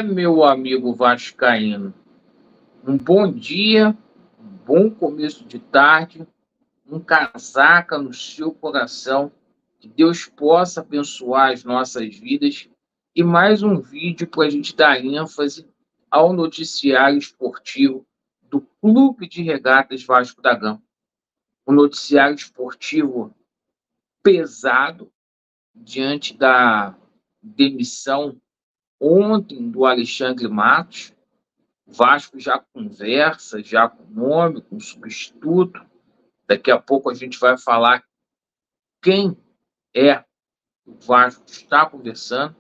Meu amigo vascaíno, um bom dia, um bom começo de tarde, um casaca no seu coração, que Deus possa abençoar as nossas vidas e mais um vídeo para a gente dar ênfase ao noticiário esportivo do Clube de Regatas Vasco da Gama. Um noticiário esportivo pesado diante da demissão ontem do Alexandre Matos. O Vasco já conversa, já com nome, com substituto. Daqui a pouco a gente vai falar quem é o Vasco que está conversando.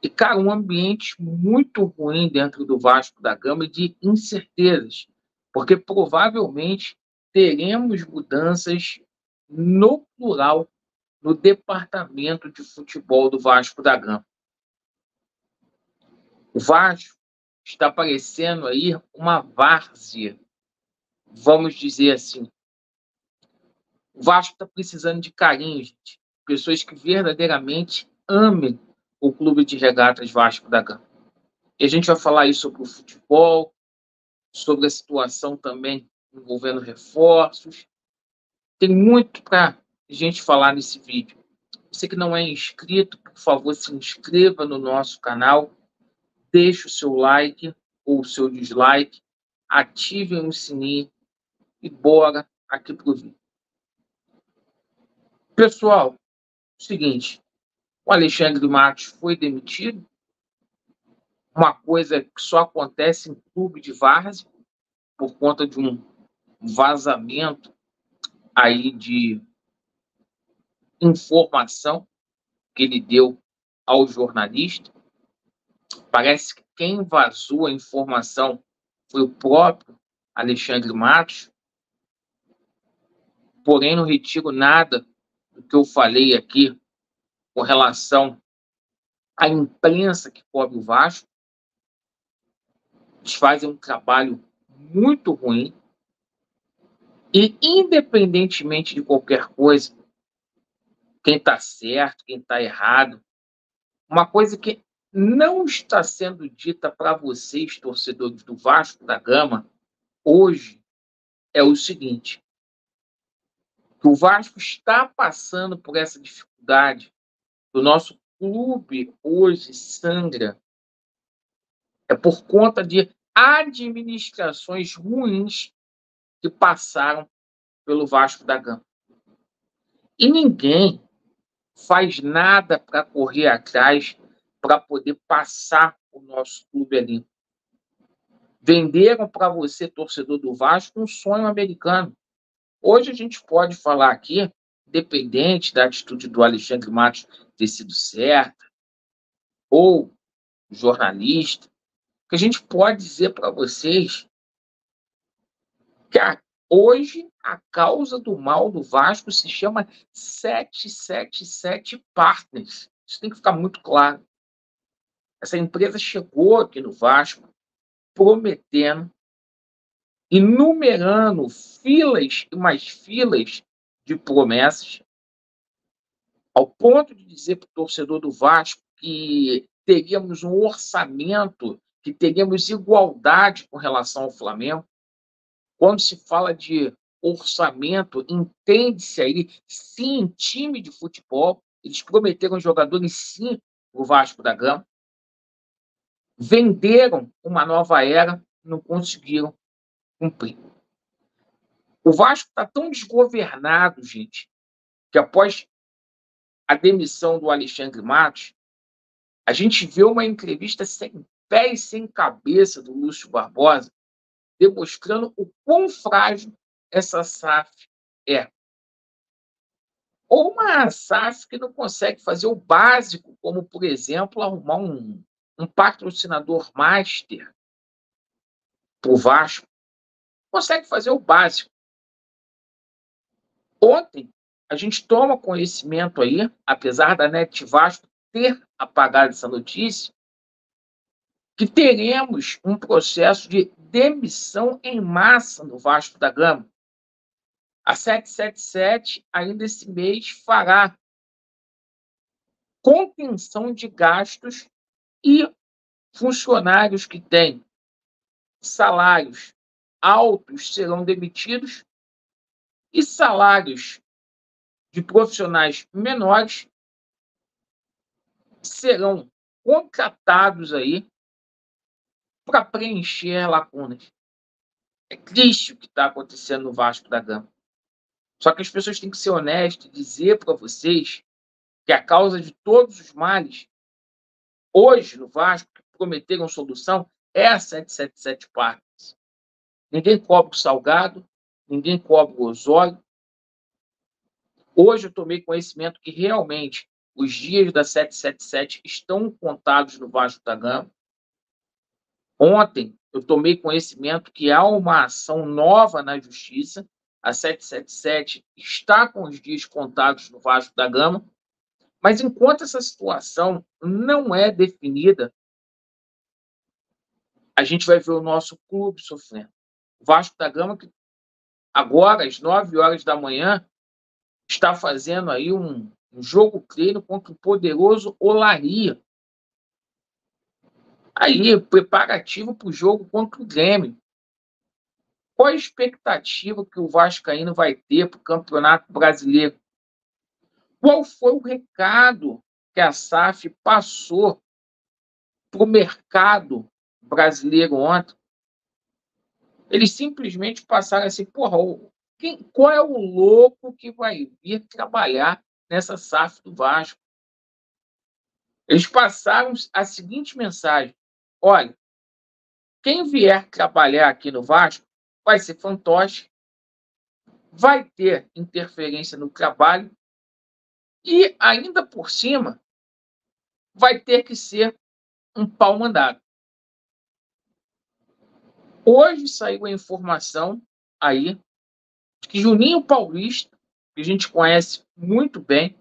E, cara, um ambiente muito ruim dentro do Vasco da Gama de incertezas, porque provavelmente teremos mudanças no plural no departamento de futebol do Vasco da Gama. O Vasco está parecendo aí uma várzea, vamos dizer assim. O Vasco está precisando de carinho, gente. Pessoas que verdadeiramente amem o Clube de Regatas Vasco da Gama. E a gente vai falar aí sobre o futebol, sobre a situação também envolvendo reforços. Tem muito para a gente falar nesse vídeo. Você que não é inscrito, por favor, se inscreva no nosso canal, deixe o seu like ou o seu dislike, ativem o sininho e bora aqui para o vídeo. Pessoal, seguinte, o Alexandre Matos foi demitido, uma coisa que só acontece em clube de várzea, por conta de um vazamento aí de informação que ele deu ao jornalista. Parece que quem vazou a informação foi o próprio Alexandre Matos, porém não retiro nada do que eu falei aqui com relação à imprensa que cobre o Vasco. Eles fazem um trabalho muito ruim e, independentemente de qualquer coisa, quem está certo, quem está errado, uma coisa que não está sendo dita para vocês, torcedores do Vasco da Gama, hoje, é o seguinte: que o Vasco está passando por essa dificuldade, o nosso clube hoje sangra, é por conta de administrações ruins que passaram pelo Vasco da Gama. E ninguém faz nada para correr atrás para poder passar o nosso clube ali. Venderam para você, torcedor do Vasco, um sonho americano. Hoje a gente pode falar aqui, independente da atitude do Alexandre Matos ter sido certa, ou jornalista, que a gente pode dizer para vocês que hoje a causa do mal do Vasco se chama 777 Partners. Isso tem que ficar muito claro. Essa empresa chegou aqui no Vasco prometendo, enumerando filas e mais filas de promessas, ao ponto de dizer para o torcedor do Vasco que teríamos um orçamento, que teríamos igualdade com relação ao Flamengo. Quando se fala de orçamento, entende-se aí, sim, time de futebol. Eles prometeram jogadores, sim, para o Vasco da Gama. Venderam uma nova era, não conseguiram cumprir. O Vasco está tão desgovernado, gente, que após a demissão do Alexandre Matos, a gente vê uma entrevista sem pé e sem cabeça do Lúcio Barbosa, demonstrando o quão frágil essa SAF é. Ou uma SAF que não consegue fazer o básico, como, por exemplo, arrumar um patrocinador master para o Vasco. Consegue fazer o básico. Ontem, a gente toma conhecimento aí, apesar da NET Vasco ter apagado essa notícia, que teremos um processo de demissão em massa no Vasco da Gama. A 777, ainda esse mês, fará contenção de gastos E funcionários que têm salários altos serão demitidos e salários de profissionais menores serão contratados aí para preencher lacunas. É triste o que está acontecendo no Vasco da Gama. Só que as pessoas têm que ser honestas e dizer para vocês que a causa de todos os males, hoje no Vasco, que prometeram solução, é a 777 Partners. Ninguém cobra o salgado, ninguém cobra o Osório. Hoje eu tomei conhecimento que realmente os dias da 777 estão contados no Vasco da Gama. Ontem eu tomei conhecimento que há uma ação nova na Justiça. A 777 está com os dias contados no Vasco da Gama. Mas enquanto essa situação não é definida, a gente vai ver o nosso clube sofrendo. O Vasco da Gama, que agora, às 9 horas da manhã, está fazendo aí um jogo treino contra o poderoso Olaria. Aí, preparativo para o jogo contra o Grêmio. Qual a expectativa que o Vascaíno vai ter para o Campeonato Brasileiro? Qual foi o recado que a SAF passou para o mercado brasileiro ontem? Eles simplesmente passaram assim, porra, qual é o louco que vai vir trabalhar nessa SAF do Vasco? Eles passaram a seguinte mensagem: olha, quem vier trabalhar aqui no Vasco vai ser fantoche, vai ter interferência no trabalho e, ainda por cima, vai ter que ser um pau mandado. Hoje saiu a informação aí de que Juninho Paulista, que a gente conhece muito bem,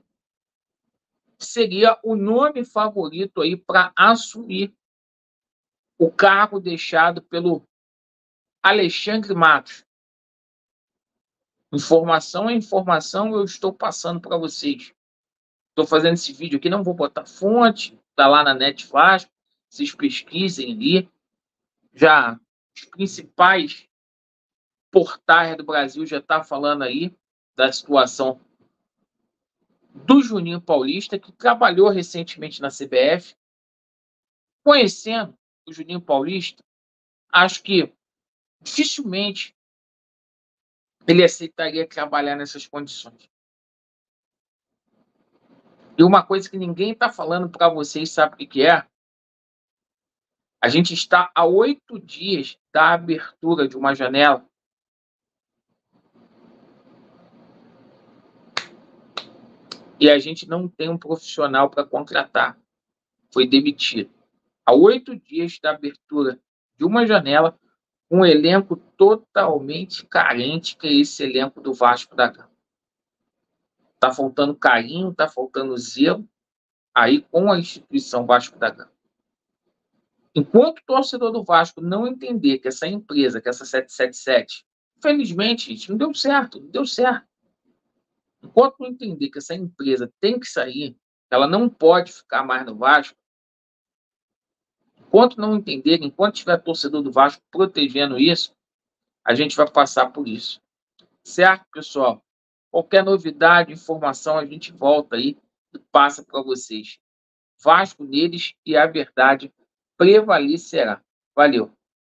seria o nome favorito aí para assumir o cargo deixado pelo Alexandre Matos. Informação é informação, eu estou passando para vocês. Estou fazendo esse vídeo aqui, não vou botar fonte, está lá na Net Vasco, vocês pesquisem ali. Já os principais portais do Brasil já estão falando aí da situação do Juninho Paulista, que trabalhou recentemente na CBF. Conhecendo o Juninho Paulista, acho que dificilmente ele aceitaria trabalhar nessas condições. E uma coisa que ninguém está falando para vocês, sabe o que é? A gente está a 8 dias da abertura de uma janela. E a gente não tem um profissional para contratar. Foi demitido. A 8 dias da abertura de uma janela, um elenco totalmente carente, que é esse elenco do Vasco da Gama. Está faltando carinho, está faltando zelo aí com a instituição Vasco da Gama. Enquanto o torcedor do Vasco não entender que essa empresa, que essa 777, infelizmente, gente, não deu certo, não deu certo. Enquanto não entender que essa empresa tem que sair, ela não pode ficar mais no Vasco, enquanto não entender, enquanto tiver torcedor do Vasco protegendo isso, a gente vai passar por isso. Certo, pessoal? Qualquer novidade, informação, a gente volta aí e passa para vocês. Vasco neles e a verdade prevalecerá. Valeu!